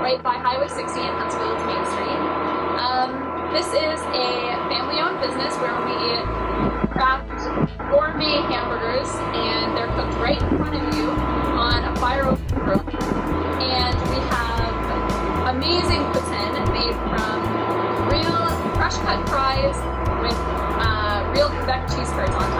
right by Highway 60 in Huntsville to Main Street. This is a family-owned business where we craft gourmet hamburgers, and they're cooked right in front of you on a fire-open grill. And we have amazing poutine made from real fresh-cut fries with real Quebec cheese curds on